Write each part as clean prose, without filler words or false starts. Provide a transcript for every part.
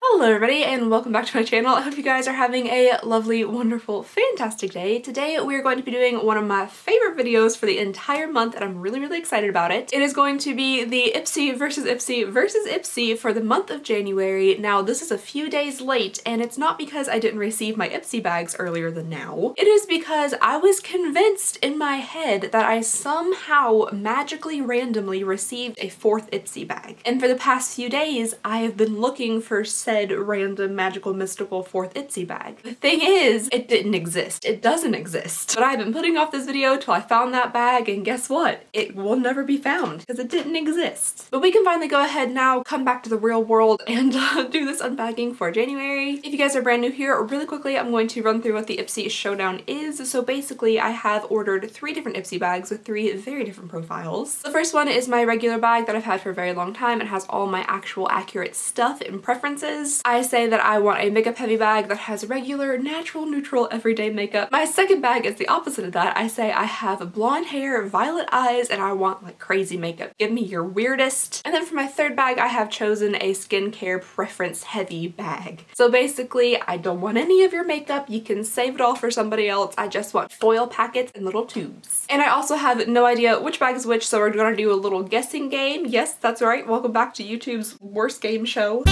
Hello everybody and welcome back to my channel. I hope you guys are having a lovely, wonderful, fantastic day. Today we are going to be doing one of my favorite videos for the entire month and I'm really excited about it. It is going to be the Ipsy versus Ipsy for the month of January. Now this is a few days late and it's not because I didn't receive my Ipsy bags earlier than now. It is because I was convinced in my head that I somehow magically randomly received a fourth Ipsy bag. And for the past few days I have been looking for said random magical mystical fourth Ipsy bag. The thing is, it didn't exist. It doesn't exist. But I've been putting off this video till I found that bag and guess what? It will never be found because it didn't exist. But we can finally go ahead now, come back to the real world and do this unbagging for January. If you guys are brand new here, really quickly I'm going to run through what the Ipsy Showdown is. So basically I have ordered 3 different Ipsy bags with 3 very different profiles. The first one is my regular bag that I've had for a very long time. It has all my actual accurate stuff and preferences. I say that I want a makeup heavy bag that has regular, natural, neutral, everyday makeup. My second bag is the opposite of that. I say I have blonde hair, violet eyes, and I want like crazy makeup. Give me your weirdest. And then for my third bag, I have chosen a skincare preference heavy bag. So basically, I don't want any of your makeup. You can save it all for somebody else. I just want foil packets and little tubes. And I also have no idea which bag is which, so we're gonna do a little guessing game. Yes, that's right. Welcome back to YouTube's worst game show.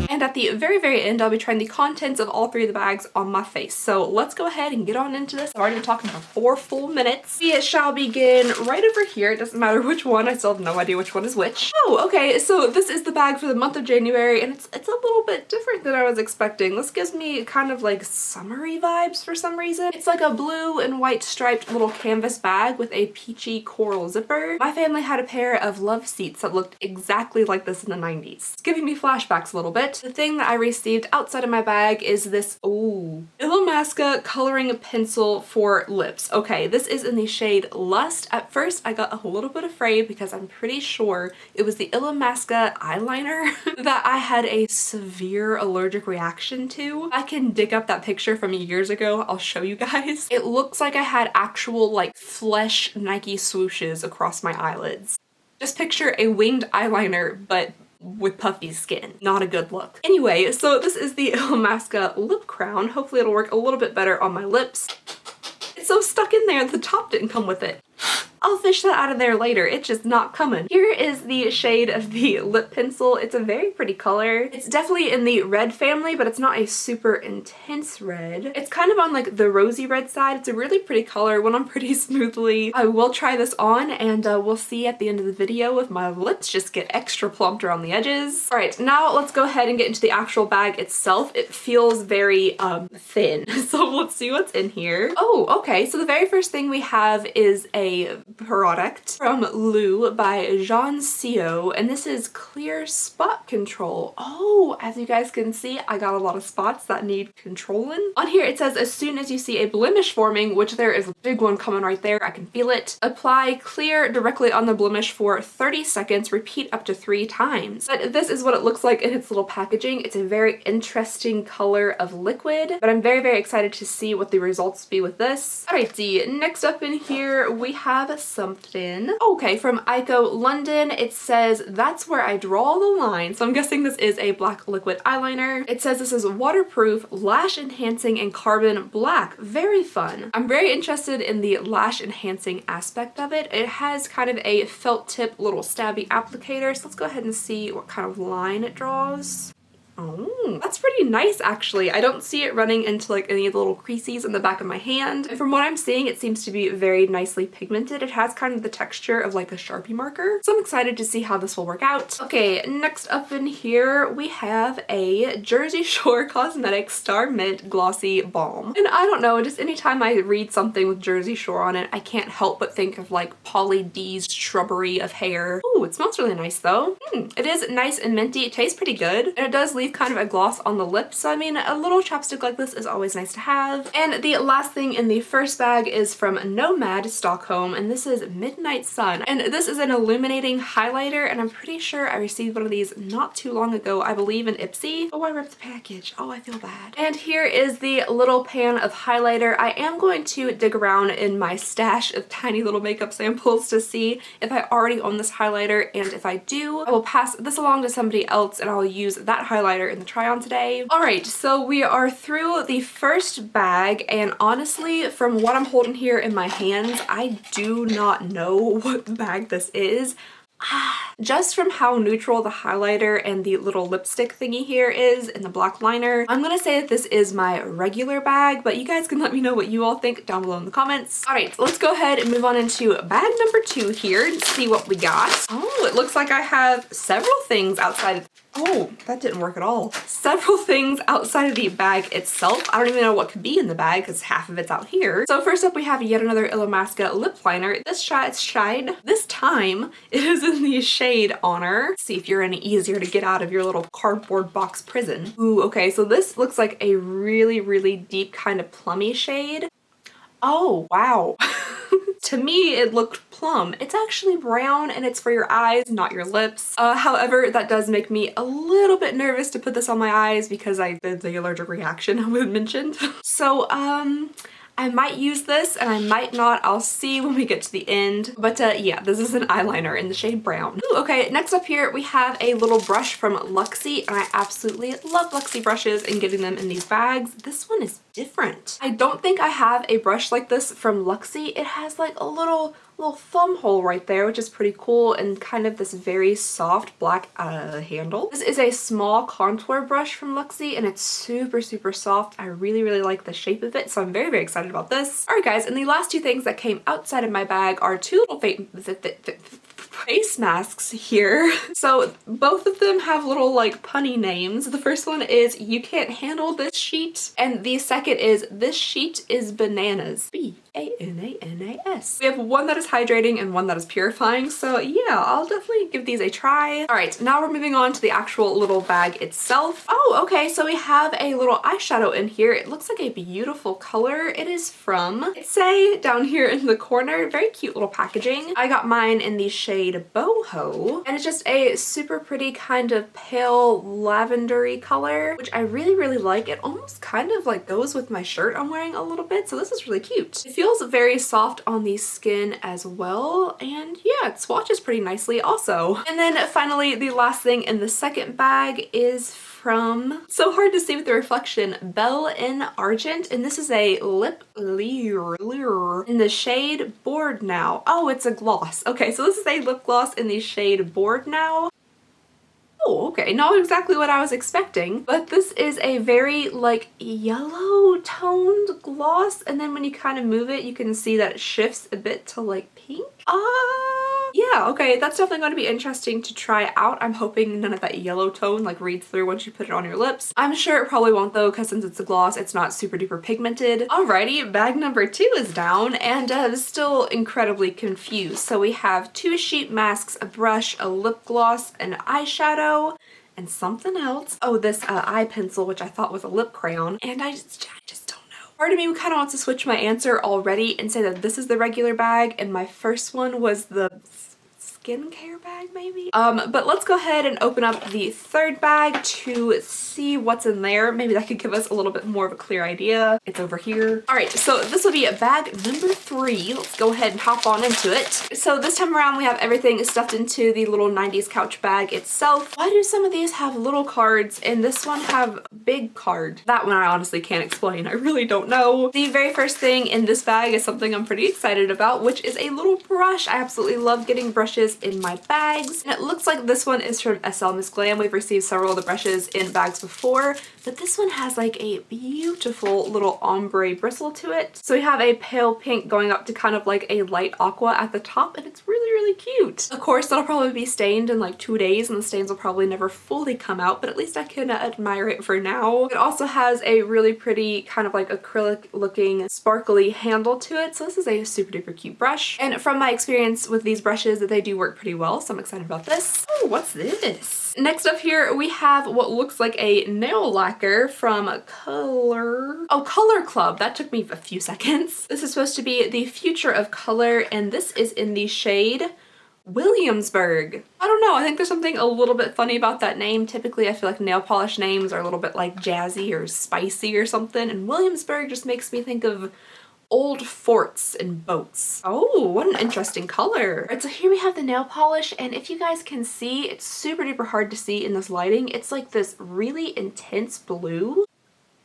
And at the very end, I'll be trying the contents of all 3 of the bags on my face. So let's go ahead and get on into this. I've already been talking for 4 full minutes. We shall begin right over here. It doesn't matter which one. I still have no idea which one is which. Oh, okay. So this is the bag for the month of January and it's a little bit different than I was expecting. This gives me kind of like summery vibes for some reason. It's like a blue and white striped little canvas bag with a peachy coral zipper. My family had a pair of love seats that looked exactly like this in the 90s. It's giving me flashbacks a little bit. The thing that I received outside of my bag is this, Illamasqua coloring pencil for lips. Okay, this is in the shade Lust. At first, I got a little bit afraid because I'm pretty sure it was the Illamasqua eyeliner that I had a severe allergic reaction to. I can dig up that picture from years ago. I'll show you guys. It looks like I had actual like flesh Nike swooshes across my eyelids. Just picture a winged eyeliner, but with puffy skin. Not a good look. Anyway, so this is the Illamasqua lip crown. Hopefully it'll work a little bit better on my lips. It's so stuck in there, the top didn't come with it. I'll fish that out of there later. It's just not coming. Here is the shade of the lip pencil. It's a very pretty color. It's definitely in the red family, but it's not a super intense red. It's kind of on like the rosy red side. It's a really pretty color, went on pretty smoothly. I will try this on and we'll see at the end of the video if my lips just get extra plumped around the edges. All right, now let's go ahead and get into the actual bag itself. It feels very thin. So let's see what's in here. Oh, okay. So the very first thing we have is a product from Lou by Jean Sio, and this is clear spot control. Oh, as you guys can see, I got a lot of spots that need controlling. On here it says as soon as you see a blemish forming, which there is a big one coming right there, I can feel it, apply clear directly on the blemish for 30 seconds, repeat up to 3 times. But this is what it looks like in its little packaging. It's a very interesting color of liquid, but I'm very excited to see what the results be with this. Alrighty, next up in here we have something. Okay, from Ico London, it says that's where I draw the line. So I'm guessing this is a black liquid eyeliner. It says this is waterproof, lash enhancing, and carbon black. Very fun. I'm very interested in the lash enhancing aspect of it. It has kind of a felt tip little stabby applicator. So let's go ahead and see what kind of line it draws. Oh, that's pretty nice actually. I don't see it running into like any of the little creases in the back of my hand. And from what I'm seeing, it seems to be very nicely pigmented. It has kind of the texture of like a Sharpie marker. So I'm excited to see how this will work out. Okay, next up in here, we have a Jersey Shore Cosmetics Star Mint Glossy Balm. And I don't know, just anytime I read something with Jersey Shore on it, I can't help but think of like Polly D's Shrubbery of Hair. Ooh, it smells really nice though. It is nice and minty. It tastes pretty good. And it does leave leave kind of a gloss on the lips. So I mean, a little chapstick like this is always nice to have. And the last thing in the first bag is from Nomad Stockholm, and this is Midnight Sun. And this is an illuminating highlighter, and I'm pretty sure I received one of these not too long ago, I believe in Ipsy. Oh, I ripped the package. Oh, I feel bad. And here is the little pan of highlighter. I am going to dig around in my stash of tiny little makeup samples to see if I already own this highlighter, and if I do, I will pass this along to somebody else and I'll use that highlighter in the try on today. Alright, so we are through the first bag, and honestly, from what I'm holding here in my hands, I do not know what bag this is. Just from how neutral the highlighter and the little lipstick thingy here is in the black liner, I'm gonna say that this is my regular bag, but you guys can let me know what you all think down below in the comments. Alright, let's go ahead and move on into bag number 2 here and see what we got. Oh, it looks like I have several things outside of— oh, that didn't work at all. Several things outside of the bag itself. I don't even know what could be in the bag because half of it's out here. So first up we have yet another Illamasqua lip liner. This time it is in the shade Honor. Let's see if you're any easier to get out of your little cardboard box prison. Ooh, okay, so this looks like a really, really deep kind of plummy shade. Oh, wow. To me, it looked plum. It's actually brown and it's for your eyes, not your lips. However, that does make me a little bit nervous to put this on my eyes because I did the allergic reaction I mentioned. So, I might use this and I might not. I'll see when we get to the end. But yeah, this is an eyeliner in the shade brown. Ooh, okay, next up here we have a little brush from Luxie, and I absolutely love Luxie brushes and getting them in these bags. This one is different. I don't think I have a brush like this from Luxie. It has like a little thumb hole right there, which is pretty cool, and kind of this very soft black handle. This is a small contour brush from Luxie, and it's super, super soft. I really, really like the shape of it, so I'm very, very excited about this. Alright guys, and the last two things that came outside of my bag are two little face masks here. So both of them have little like punny names. The first one is You Can't Handle This Sheet, and the second is This Sheet is Bananas. B-A-N-A-N-A-S. We have one that is hydrating and one that is purifying, so yeah, I'll definitely give these a try. Alright, now we're moving on to the actual little bag itself. Oh, okay, so we have a little eyeshadow in here. It looks like a beautiful color. It is from Ipsy down here in the corner. Very cute little packaging. I got mine in the shade Boho, and it's just a super pretty kind of pale lavendery color, which I really, really like. It almost kind of like goes with my shirt I'm wearing a little bit, so this is really cute. It feels very soft on the skin as well, and yeah, it swatches pretty nicely also. And then finally, the last thing in the second bag is from, so hard to see with the reflection, Belle in Argent, and this is a lip lure in the shade Bored Now. Oh, it's a gloss. Okay, so this is a lip gloss in the shade Bored Now. Oh, okay, not exactly what I was expecting, but this is a very like yellow toned gloss, and then when you kind of move it, you can see that it shifts a bit to like pink. Yeah, okay, that's definitely going to be interesting to try out. I'm hoping none of that yellow tone like reads through once you put it on your lips. I'm sure it probably won't though, because since it's a gloss, it's not super duper pigmented. Alrighty, bag number 2 is down, and still incredibly confused. So we have 2 sheet masks, a brush, a lip gloss, an eyeshadow, and something else. Oh, this eye pencil, which I thought was a lip crayon, and I just don't know. Part of me kind of wants to switch my answer already and say that this is the regular bag, and my first one was the skincare bag maybe? But let's go ahead and open up the third bag to see what's in there. Maybe that could give us a little bit more of a clear idea. It's over here. Alright, so this will be bag number 3. Let's go ahead and hop on into it. So this time around we have everything stuffed into the little 90s couch bag itself. Why do some of these have little cards and this one have big card? That one I honestly can't explain. I really don't know. The very first thing in this bag is something I'm pretty excited about, which is a little brush. I absolutely love getting brushes in my bags, and it looks like this one is from SL Miss Glam. We've received several of the brushes in bags before, but this one has like a beautiful little ombre bristle to it. So we have a pale pink going up to kind of like a light aqua at the top, and it's really, really cute. Of course, that'll probably be stained in like 2 days, and the stains will probably never fully come out, but at least I can admire it for now. It also has a really pretty kind of like acrylic looking sparkly handle to it, so this is a super duper cute brush. And from my experience with these brushes, that they do work pretty well, so I'm excited about this. Ooh, what's this? Next up here, we have what looks like a nail lacquer from Color Club. That took me a few seconds. This is supposed to be the future of color, and this is in the shade Williamsburg. I don't know, I think there's something a little bit funny about that name. Typically, I feel like nail polish names are a little bit like jazzy or spicy or something, and Williamsburg just makes me think of old forts and boats. Oh, what an interesting color. All right, so here we have the nail polish, and if you guys can see, it's super duper hard to see in this lighting. It's like this really intense blue.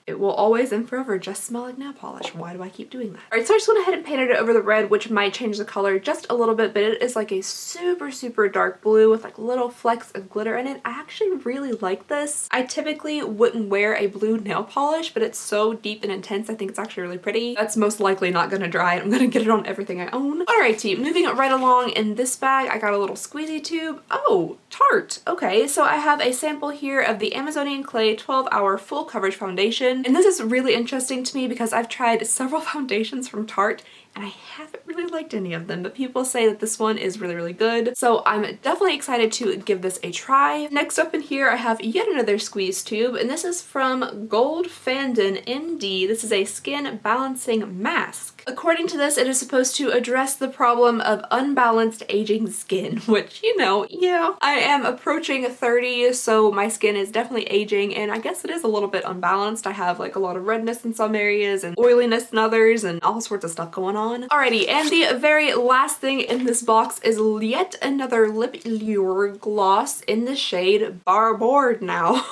It will always and forever just smell like nail polish. Why do I keep doing that? All right, so I just went ahead and painted it over the red, which might change the color just a little bit, but it is like a super, super dark blue with like little flecks of glitter in it. I actually really like this. I typically wouldn't wear a blue nail polish, but it's so deep and intense. I think it's actually really pretty. That's most likely not gonna dry, and I'm gonna get it on everything I own. Alrighty, moving it right along. In this bag, I got a little squeezy tube. Oh, Tarte. Okay, so I have a sample here of the Amazonian Clay 12-Hour Full Coverage Foundation. And this is really interesting to me because I've tried several foundations from Tarte and I haven't really liked any of them, but people say that this one is really, really good. So I'm definitely excited to give this a try. Next up in here, I have yet another squeeze tube, and this is from Gold Fandon MD. This is a skin balancing mask. According to this, it is supposed to address the problem of unbalanced aging skin, which, you know, yeah. I am approaching 30, so my skin is definitely aging, and I guess it is a little bit unbalanced. I have like a lot of redness in some areas and oiliness in others and all sorts of stuff going on. Alrighty, and the very last thing in this box is yet another Lip Lure gloss in the shade Bored Now.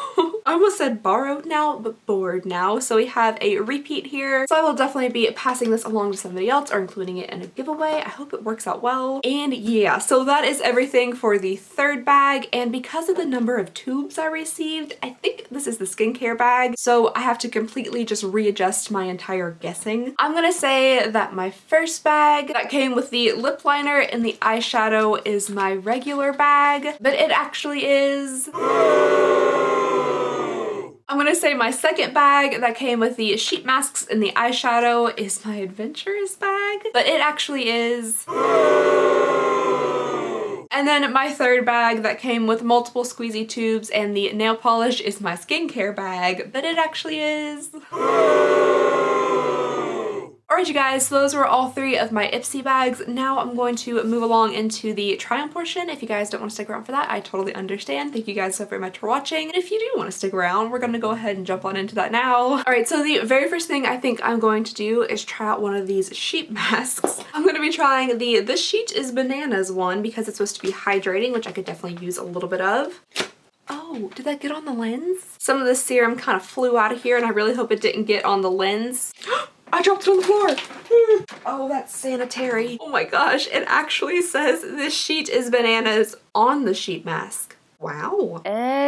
I almost said borrowed now, but bored now. So we have a repeat here. So I will definitely be passing this along to somebody else or including it in a giveaway. I hope it works out well. And yeah, so that is everything for the third bag. And because of the number of tubes I received, I think this is the skincare bag. So I have to completely just readjust my entire guessing. I'm gonna say that my first bag that came with the lip liner and the eyeshadow is my regular bag, but it actually is... I'm gonna say my second bag that came with the sheet masks and the eyeshadow is my adventurous bag, but it actually is... And then my third bag that came with multiple squeezy tubes and the nail polish is my skincare bag, but it actually is... Alright you guys, so those were all three of my Ipsy bags. Now I'm going to move along into the try-on portion. If you guys don't want to stick around for that, I totally understand. Thank you guys so very much for watching. And if you do want to stick around, we're going to go ahead and jump on into that now. Alright, so the very first thing I think I'm going to do is try out one of these sheet masks. I'm going to be trying the This Sheet is Bananas one because it's supposed to be hydrating, which I could definitely use a little bit of. Oh, did that get on the lens? Some of the serum kind of flew out of here and I really hope it didn't get on the lens. I dropped it on the floor. Oh, that's sanitary. Oh my gosh, it actually says This Sheet is Bananas on the sheet mask. Wow.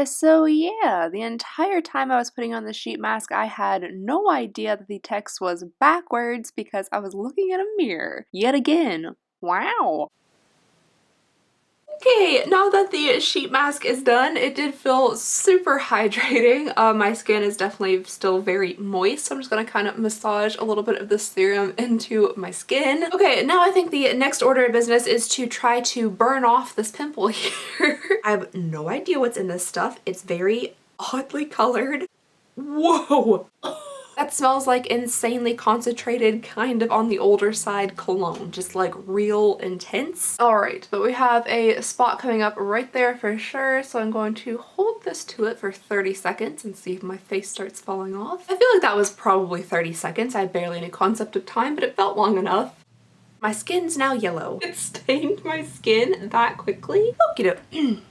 So yeah, the entire time I was putting on the sheet mask, I had no idea that the text was backwards because I was looking at a mirror. Yet again. Wow. Okay, now that the sheet mask is done, it did feel super hydrating. My skin is definitely still very moist, so I'm just gonna kind of massage a little bit of the serum into my skin. Okay, now I think the next order of business is to try to burn off this pimple here. I have no idea what's in this stuff. It's very oddly colored. Whoa! That smells like insanely concentrated, kind of on the older side cologne, just like real intense. All right, but we have a spot coming up right there for sure, so I'm going to hold this to it for 30 seconds and see if my face starts falling off. I feel like that was probably 30 seconds. I had barely any concept of time, but it felt long enough. My skin's now yellow. It stained my skin that quickly.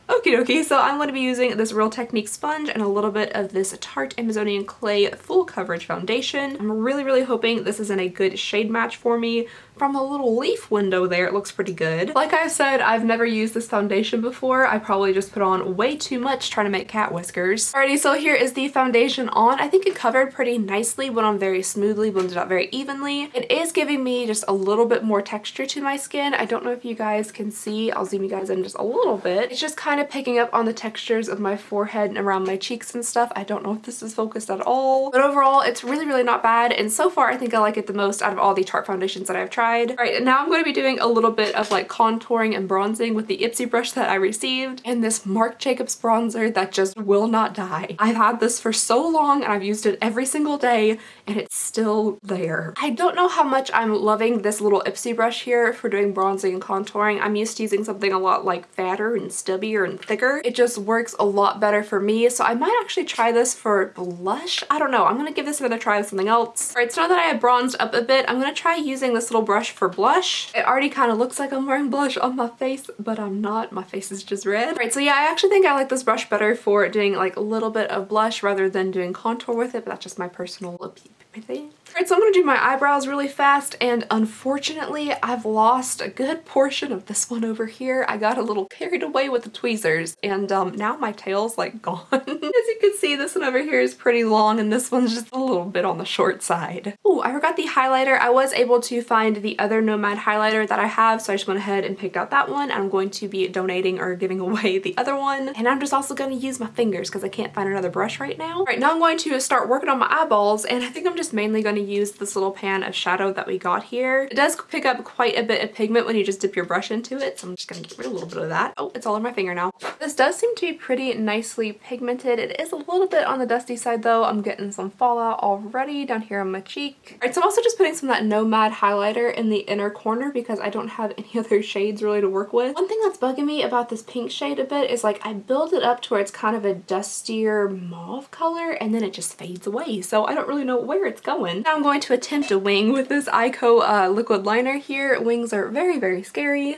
Okie dokie, so I'm going to be using this Real Technique sponge and a little bit of this Tarte Amazonian Clay Full Coverage Foundation. I'm really hoping this is in a good shade match for me. From the little leaf window there, it looks pretty good. Like I said, I've never used this foundation before. I probably just put on way too much trying to make cat whiskers. Alrighty, so here is the foundation on. I think it covered pretty nicely, went on very smoothly, blended out very evenly. It is giving me just a little bit more more texture to my skin. I don't know if you guys can see. I'll zoom you guys in just a little bit. It's just kind of picking up on the textures of my forehead and around my cheeks and stuff. I don't know if this is focused at all, but overall it's really, really not bad. And so far I think I like it the most out of all the Tarte foundations that I've tried. All right, and now I'm going to be doing a little bit of like contouring and bronzing with the Ipsy brush that I received and this Marc Jacobs bronzer that just will not die. I've had this for so long and I've used it every single day and it's still there. I don't know how much I'm loving this little Ipsy brush here for doing bronzing and contouring. I'm used to using something a lot like fatter and stubbier and thicker. It just works a lot better for me, so I might actually try this for blush. I don't know. I'm gonna give this another try with something else. All right, so now that I have bronzed up a bit, I'm gonna try using this little brush for blush. It already kind of looks like I'm wearing blush on my face, but I'm not. My face is just red. All right, so yeah, I actually think I like this brush better for doing like a little bit of blush rather than doing contour with it, but that's just my personal opinion. Alright, so I'm gonna do my eyebrows really fast, and unfortunately I've lost a good portion of this one over here. I got a little carried away with the tweezers, and now my tail's like gone. As you can see, this one over here is pretty long and this one's just a little bit on the short side. Oh, I forgot the highlighter. I was able to find the other Nomad highlighter that I have, so I just went ahead and picked out that one. I'm going to be donating or giving away the other one, and I'm just also going to use my fingers because I can't find another brush right now. Alright, now I'm going to start working on my eyeballs, and I think I'm just mainly going to use this little pan of shadow that we got here. It does pick up quite a bit of pigment when you just dip your brush into it, so I'm just going to get rid of a little bit of that. Oh, it's all on my finger now. This does seem to be pretty nicely pigmented. It is a little bit on the dusty side though. I'm getting some fallout already down here on my cheek. Alright, so I'm also just putting some of that Nomad highlighter in the inner corner because I don't have any other shades really to work with. One thing that's bugging me about this pink shade a bit is like I build it up to where it's kind of a dustier mauve color and then it just fades away, so I don't really know where it's going. Now I'm going to attempt a wing with this Ico liquid liner here. Wings are very, very scary.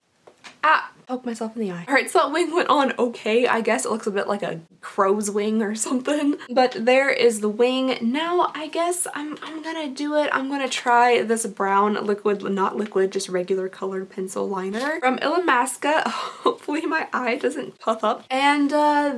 Ah! Poke myself in the eye. Alright, so that wing went on okay. I guess it looks a bit like a crow's wing or something. But there is the wing. Now I guess I'm gonna do it. I'm gonna try this brown liquid, not liquid, just regular colored pencil liner from Illamasqua. Hopefully my eye doesn't puff up. And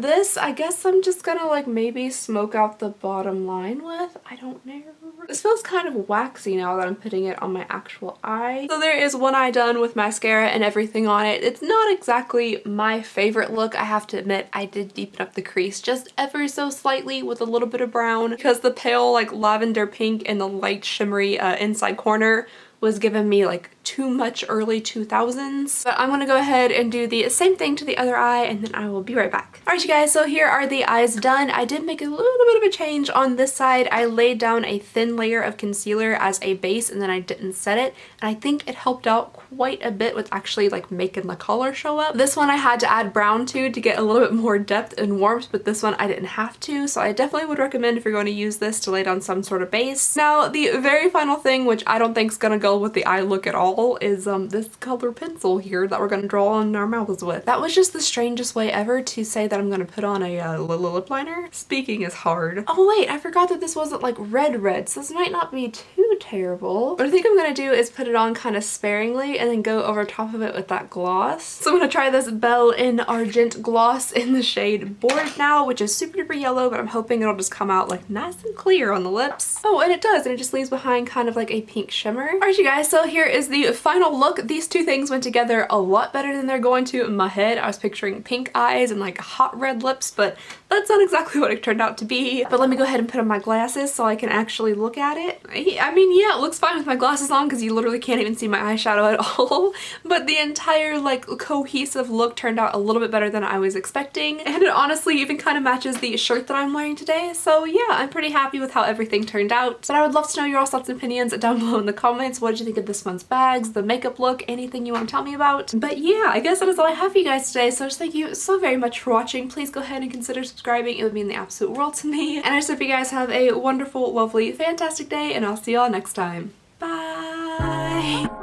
this, I guess I'm just gonna like maybe smoke out the bottom line with. I don't know. This feels kind of waxy now that I'm putting it on my actual eye. So there is one eye done with mascara and everything on it. It's not exactly my favorite look. I have to admit I did deepen up the crease just ever so slightly with a little bit of brown because the pale like lavender pink and the light shimmery inside corner was giving me like too much early 2000s. But I'm gonna go ahead and do the same thing to the other eye and then I will be right back. Alright you guys, so here are the eyes done. I did make a little bit of a change on this side. I laid down a thin layer of concealer as a base and then I didn't set it, and I think it helped out quite a bit with actually like making the color show up. This one I had to add brown to get a little bit more depth and warmth, but this one I didn't have to, so I definitely would recommend if you're going to use this to lay down some sort of base. Now the very final thing, which I don't think is going to go with the eye look at all, is this color pencil here that we're going to draw on our mouths with. That was just the strangest way ever to say that I'm going to put on a lip liner. Speaking is hard. Oh wait, I forgot that this wasn't like red, so this might not be too terrible. What I think I'm going to do is put it on kind of sparingly and then go over top of it with that gloss. So I'm going to try this Belle in Argent gloss in the shade Bored Now, which is super duper yellow, but I'm hoping it'll just come out like nice and clear on the lips. Oh, and it does, and it just leaves behind kind of like a pink shimmer. Alright you guys, so here is the final look. These two things went together a lot better than they're going to in my head. I was picturing pink eyes and like hot red lips, but that's not exactly what it turned out to be. But let me go ahead and put on my glasses so I can actually look at it. I mean, yeah, it looks fine with my glasses on because you literally can't even see my eyeshadow at all. But the entire like cohesive look turned out a little bit better than I was expecting. And it honestly even kind of matches the shirt that I'm wearing today. So yeah, I'm pretty happy with how everything turned out. But I would love to know your thoughts and opinions down below in the comments. What did you think of this month's bags, the makeup look, anything you want to tell me about? But yeah, I guess that is all I have for you guys today. So just thank you so very much for watching. Please go ahead and consider subscribing. It would mean the absolute world to me. And I just hope you guys have a wonderful, lovely, fantastic day, and I'll see y'all next time. Bye!